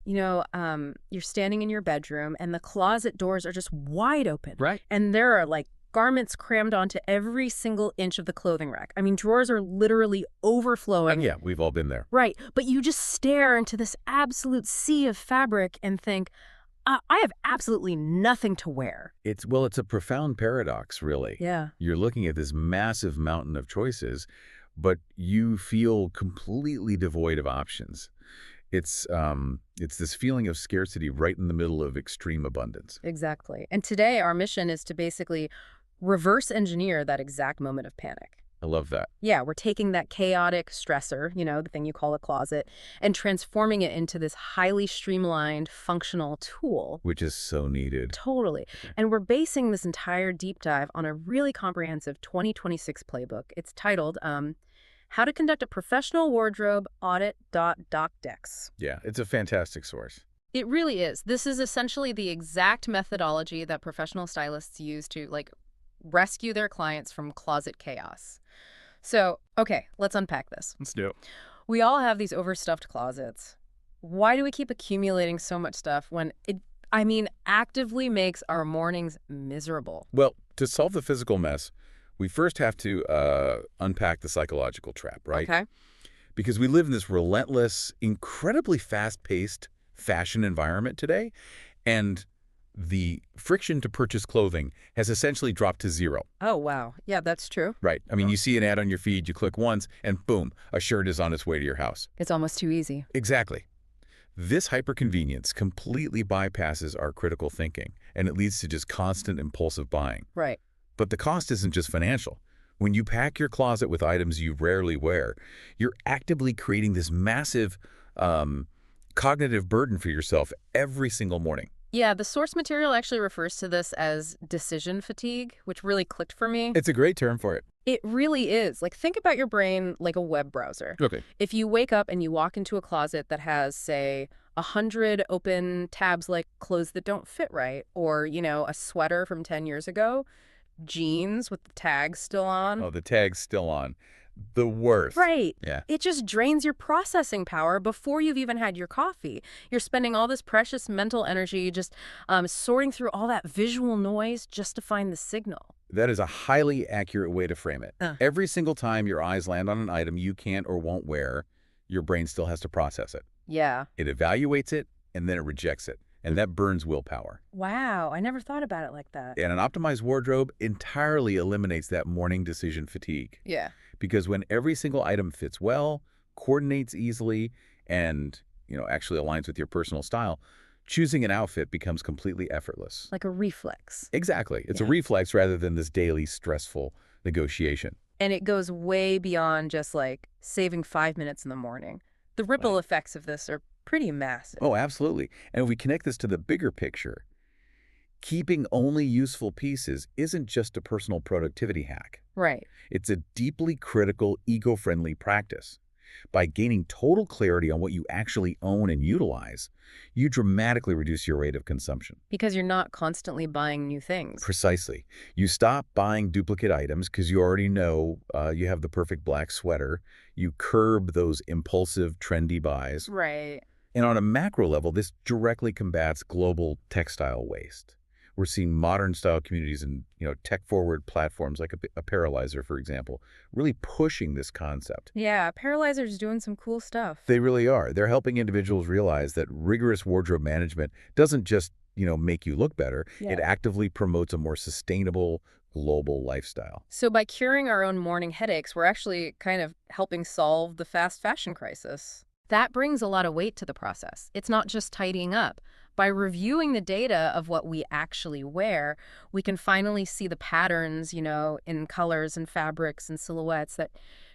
You're standing in your bedroom and the closet doors are just wide open. Right. And there are like garments crammed onto every single inch of the clothing rack. I mean, drawers are literally overflowing. Yeah, we've all been there. Right. But you just stare into this absolute sea of fabric and think, I have absolutely nothing to wear. It's a profound paradox, really. Yeah. You're looking at this massive mountain of choices, but you feel completely devoid of options. It's this feeling of scarcity right in the middle of extreme abundance. Exactly. And today our mission is to basically reverse engineer that exact moment of panic. I love that. Yeah, we're taking that chaotic stressor, the thing you call a closet, and transforming it into this highly streamlined, functional tool. Which is so needed. Totally. And we're basing this entire deep dive on a really comprehensive 2026 playbook. It's titled, How to Conduct a Professional Wardrobe Audit. Docdex. Yeah, it's a fantastic source. It really is. This is essentially the exact methodology that professional stylists use to, rescue their clients from closet chaos. So, okay, let's unpack this. Let's do it. We all have these overstuffed closets. Why do we keep accumulating so much stuff when actively makes our mornings miserable? Well, to solve the physical mess, we first have to unpack the psychological trap, right? Okay. Because we live in this relentless, incredibly fast-paced fashion environment today, and the friction to purchase clothing has essentially dropped to zero. Oh, wow. Yeah, that's true. Right. I mean, you see an ad on your feed, you click once, and boom, a shirt is on its way to your house. It's almost too easy. Exactly. This hyperconvenience completely bypasses our critical thinking, and it leads to just constant impulsive buying. Right. But the cost isn't just financial. When you pack your closet with items you rarely wear, you're actively creating this massive cognitive burden for yourself every single morning. Yeah, the source material actually refers to this as decision fatigue, which really clicked for me. It's a great term for it. It really is. Think about your brain like a web browser. Okay. If you wake up and you walk into a closet that has, say, 100 open tabs like clothes that don't fit right, or, a sweater from 10 years ago, jeans with the tags still on. Oh, the tag's still on. The worst. Right. Yeah. It just drains your processing power before you've even had your coffee. You're spending all this precious mental energy just sorting through all that visual noise just to find the signal. That is a highly accurate way to frame it. Uh. Every single time your eyes land on an item you can't or won't wear, your brain still has to process it. Yeah. It evaluates it, and then it rejects it. And that burns willpower. Wow, I never thought about it like that. And an optimized wardrobe entirely eliminates that morning decision fatigue. Yeah. Because when every single item fits well, coordinates easily, and actually aligns with your personal style, choosing an outfit becomes completely effortless. Like a reflex. Exactly. It's a reflex rather than this daily stressful negotiation. And it goes way beyond just saving 5 minutes in the morning. The ripple effects of this are pretty massive. Oh, absolutely. And if we connect this to the bigger picture, keeping only useful pieces isn't just a personal productivity hack. Right. It's a deeply critical, eco-friendly practice. By gaining total clarity on what you actually own and utilize, you dramatically reduce your rate of consumption. Because you're not constantly buying new things. Precisely. You stop buying duplicate items because you already know you have the perfect black sweater. You curb those impulsive, trendy buys. Right. And on a macro level, this directly combats global textile waste. We're seeing modern style communities and tech-forward platforms like Apparelizer, for example, really pushing this concept. Yeah, Apparelizer's doing some cool stuff. They really are. They're helping individuals realize that rigorous wardrobe management doesn't just make you look better. Yeah. It actively promotes a more sustainable global lifestyle. So by curing our own morning headaches, we're actually kind of helping solve the fast fashion crisis. That brings a lot of weight to the process. It's not just tidying up. By reviewing the data of what we actually wear, we can finally see the patterns, in colors and fabrics and silhouettes that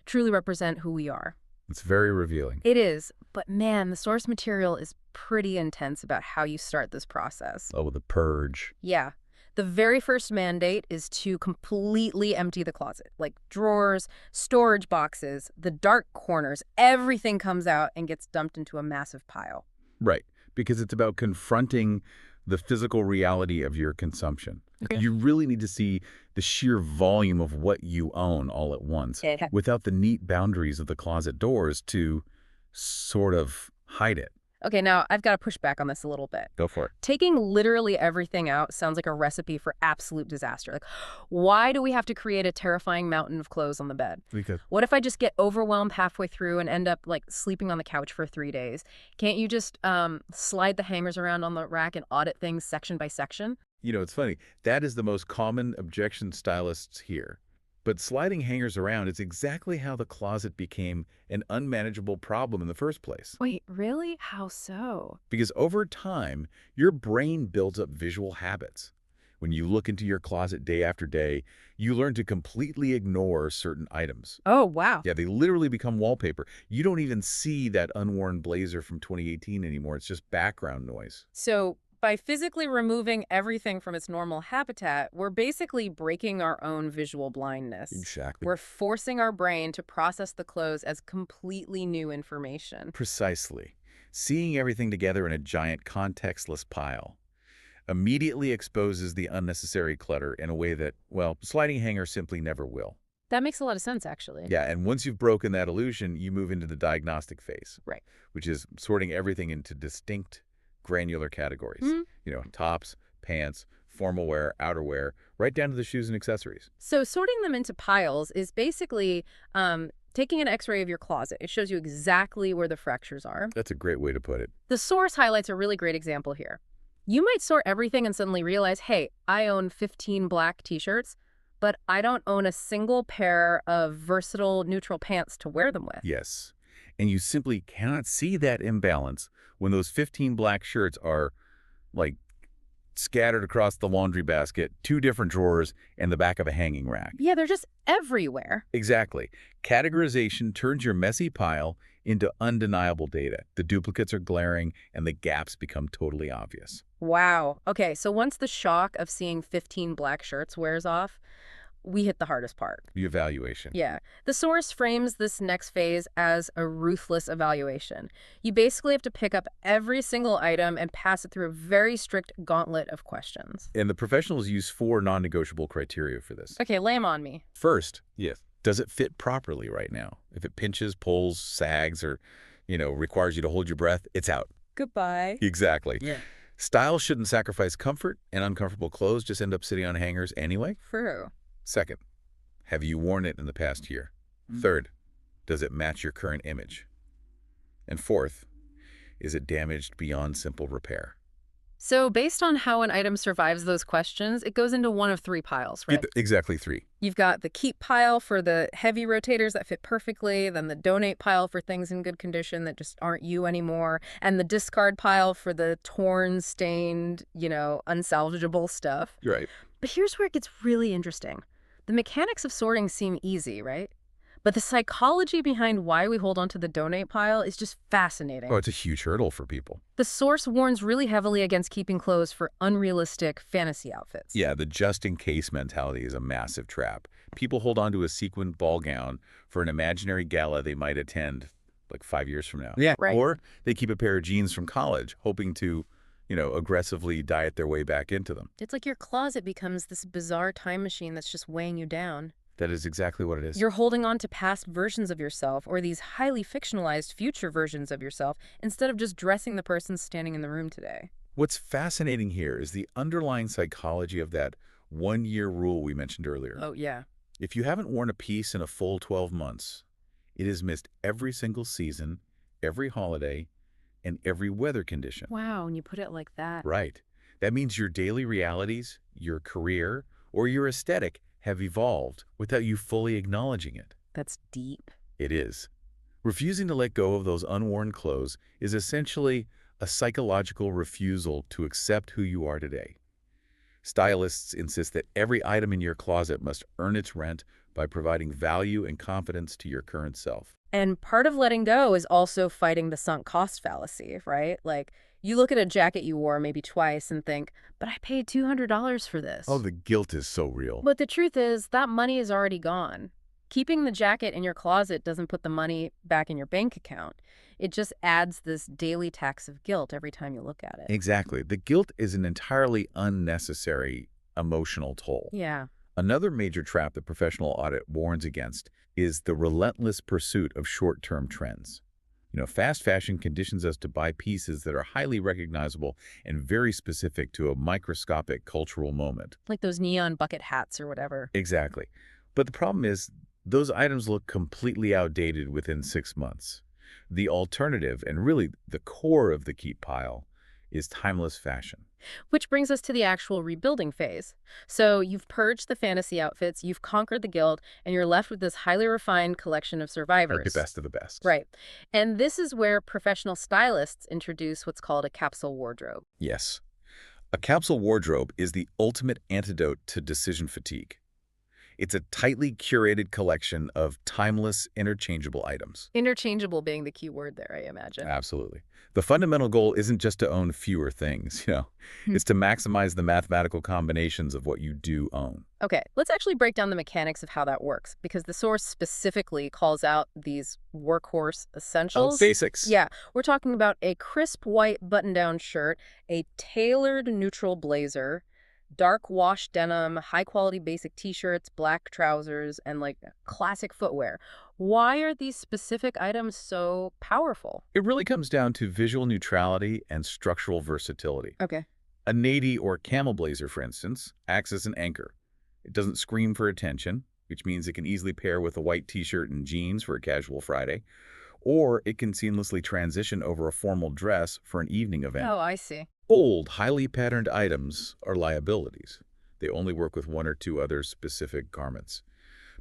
truly represent who we are. It's very revealing. It is. But man, the source material is pretty intense about how you start this process. Oh, the purge. Yeah. The very first mandate is to completely empty the closet. Drawers, storage boxes, the dark corners, everything comes out and gets dumped into a massive pile. Right. Because it's about confronting the physical reality of your consumption. Okay. You really need to see the sheer volume of what you own all at once without the neat boundaries of the closet doors to sort of hide it. Okay, now I've got to push back on this a little bit. Go for it. Taking literally everything out sounds like a recipe for absolute disaster. Like, why do we have to create a terrifying mountain of clothes on the bed? Because What if I just get overwhelmed halfway through and end up like sleeping on the couch for 3 days? Can't you just slide the hangers around on the rack and audit things section by section? It's funny. That is the most common objection stylists hear. But sliding hangers around is exactly how the closet became an unmanageable problem in the first place. Wait, really? How so? Because over time, your brain builds up visual habits. When you look into your closet day after day, you learn to completely ignore certain items. Oh, wow. Yeah, they literally become wallpaper. You don't even see that unworn blazer from 2018 anymore. It's just background noise. So by physically removing everything from its normal habitat, we're basically breaking our own visual blindness. Exactly. We're forcing our brain to process the clothes as completely new information. Precisely. Seeing everything together in a giant contextless pile immediately exposes the unnecessary clutter in a way that, well, sliding hangers simply never will. That makes a lot of sense, actually. Yeah, and once you've broken that illusion, you move into the diagnostic phase, Right. which is sorting everything into distinct, granular categories. Hmm. Tops, pants, formal wear, outerwear, right down to the shoes and accessories. So sorting them into piles is basically taking an x-ray of your closet. It shows you exactly where the fractures are. That's a great way to put it. The source highlights a really great example here. You might sort everything and suddenly realize, hey, I own 15 black t-shirts, but I don't own a single pair of versatile neutral pants to wear them with. Yes. And you simply cannot see that imbalance when those 15 black shirts are, like, scattered across the laundry basket, 2 different drawers, and the back of a hanging rack. Yeah, they're just everywhere. Exactly. Categorization turns your messy pile into undeniable data. The duplicates are glaring, and the gaps become totally obvious. Wow. Okay, so once the shock of seeing 15 black shirts wears off, we hit the hardest part. The evaluation. Yeah. The source frames this next phase as a ruthless evaluation. You basically have to pick up every single item and pass it through a very strict gauntlet of questions. And the professionals use 4 non-negotiable criteria for this. Okay, lay 'em on me. First, yes, does it fit properly right now? If it pinches, pulls, sags, or, requires you to hold your breath, it's out. Goodbye. Exactly. Yeah. Style shouldn't sacrifice comfort, and uncomfortable clothes just end up sitting on hangers anyway. True. Second, have you worn it in the past year? Third, does it match your current image? And fourth, is it damaged beyond simple repair? So based on how an item survives those questions, it goes into one of 3 piles, right? Exactly 3. You've got the keep pile for the heavy rotators that fit perfectly, then the donate pile for things in good condition that just aren't you anymore, and the discard pile for the torn, stained, unsalvageable stuff. Right. But here's where it gets really interesting. The mechanics of sorting seem easy, right? But the psychology behind why we hold onto the donate pile is just fascinating. Oh, it's a huge hurdle for people. The source warns really heavily against keeping clothes for unrealistic fantasy outfits. Yeah, the just-in-case mentality is a massive trap. People hold on to a sequined ball gown for an imaginary gala they might attend like 5 years from now. Yeah, right. Or they keep a pair of jeans from college, hoping to, aggressively diet their way back into them. It's like your closet becomes this bizarre time machine that's just weighing you down. That is exactly what it is. You're holding on to past versions of yourself or these highly fictionalized future versions of yourself instead of just dressing the person standing in the room today. What's fascinating here is the underlying psychology of that one-year rule we mentioned earlier. Oh, yeah. If you haven't worn a piece in a full 12 months, it has missed every single season, every holiday, and every weather condition. Wow, when you put it like that. Right. That means your daily realities, your career, or your aesthetic have evolved without you fully acknowledging it. That's deep. It is. Refusing to let go of those unworn clothes is essentially a psychological refusal to accept who you are today. Stylists insist that every item in your closet must earn its rent by providing value and confidence to your current self. And part of letting go is also fighting the sunk cost fallacy, right? Like, you look at a jacket you wore maybe twice and think, but I paid $200 for this. Oh, the guilt is so real. But the truth is, that money is already gone. Keeping the jacket in your closet doesn't put the money back in your bank account. It just adds this daily tax of guilt every time you look at it. Exactly. The guilt is an entirely unnecessary emotional toll. Yeah. Another major trap that professional audit warns against is the relentless pursuit of short-term trends. Fast fashion conditions us to buy pieces that are highly recognizable and very specific to a microscopic cultural moment. Like those neon bucket hats or whatever. Exactly. But the problem is, those items look completely outdated within 6 months. The alternative, and really the core of the keep pile, is timeless fashion. Which brings us to the actual rebuilding phase. So you've purged the fantasy outfits, you've conquered the guild, and you're left with this highly refined collection of Like the survivors. best of the best. Right. And this is where professional stylists introduce what's called a capsule wardrobe. Yes. A capsule wardrobe is the ultimate antidote to decision fatigue. It's a tightly curated collection of timeless, interchangeable items. Interchangeable being the key word there, I imagine. Absolutely. The fundamental goal isn't just to own fewer things, Hmm. It's to maximize the mathematical combinations of what you do own. Okay, let's actually break down the mechanics of how that works, because the source specifically calls out these workhorse essentials. Basics. Yeah, we're talking about a crisp white button-down shirt, a tailored neutral blazer, dark wash denim, high-quality basic t-shirts, black trousers, and like classic footwear. Why are these specific items so powerful? It really comes down to visual neutrality and structural versatility. Okay. A navy or camel blazer, for instance, acts as an anchor. It doesn't scream for attention, which means it can easily pair with a white t-shirt and jeans for a casual Friday, or it can seamlessly transition over a formal dress for an evening event. Oh, I see. Bold, highly patterned items are liabilities. They only work with one or two other specific garments.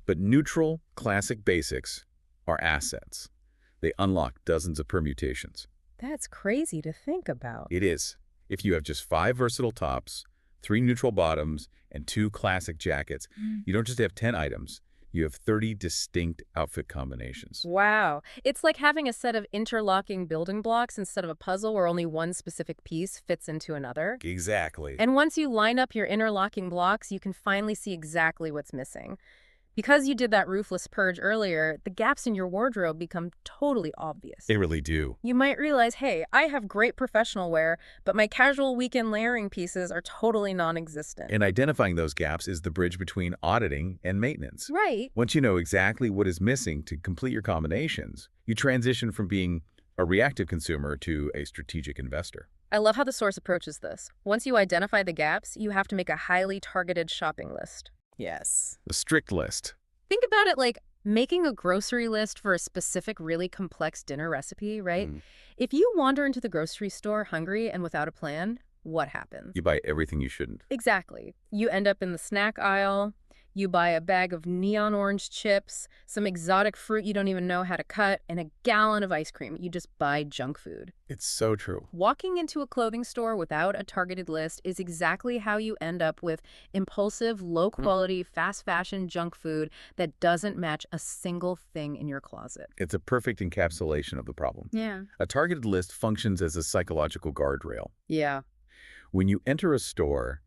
But neutral, classic basics are assets. They unlock dozens of permutations. That's crazy to think about. It is. If you have just 5 versatile tops, 3 neutral bottoms, and 2 classic jackets, you don't just have 10 items. You have 30 distinct outfit combinations. Wow. It's like having a set of interlocking building blocks instead of a puzzle where only one specific piece fits into another. Exactly. And once you line up your interlocking blocks, you can finally see exactly what's missing. Because you did that ruthless purge earlier, the gaps in your wardrobe become totally obvious. They really do. You might realize, hey, I have great professional wear, but my casual weekend layering pieces are totally non-existent. And identifying those gaps is the bridge between auditing and maintenance. Right. Once you know exactly what is missing to complete your combinations, you transition from being a reactive consumer to a strategic investor. I love how the source approaches this. Once you identify the gaps, you have to make a highly targeted shopping list. Yes. The strict list. Think about it like making a grocery list for a specific really complex dinner recipe, right? If you wander into the grocery store hungry and without a plan, what happens? You buy everything you shouldn't. Exactly. You end up in the snack aisle. You buy a bag of neon orange chips, some exotic fruit you don't even know how to cut, and a gallon of ice cream. You just buy junk food. It's so true. Walking into a clothing store without a targeted list is exactly how you end up with impulsive, low-quality, fast fashion junk food that doesn't match a single thing in your closet. It's a perfect encapsulation of the problem. Yeah. A targeted list functions as a psychological guardrail. Yeah. When you enter a store,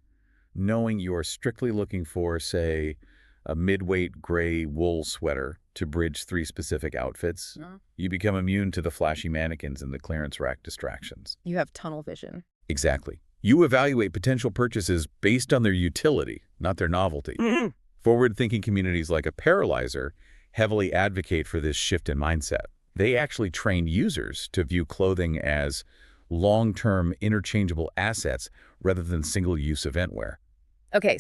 knowing you're strictly looking for, say, a mid-weight gray wool sweater to bridge 3 specific outfits, you become immune to the flashy mannequins and the clearance rack distractions. You have tunnel vision. Exactly. You evaluate potential purchases based on their utility, not their novelty. Forward-thinking communities like Apparelizer heavily advocate for this shift in mindset. They actually train users to view clothing as long-term interchangeable assets rather than single-use event wear. Okay,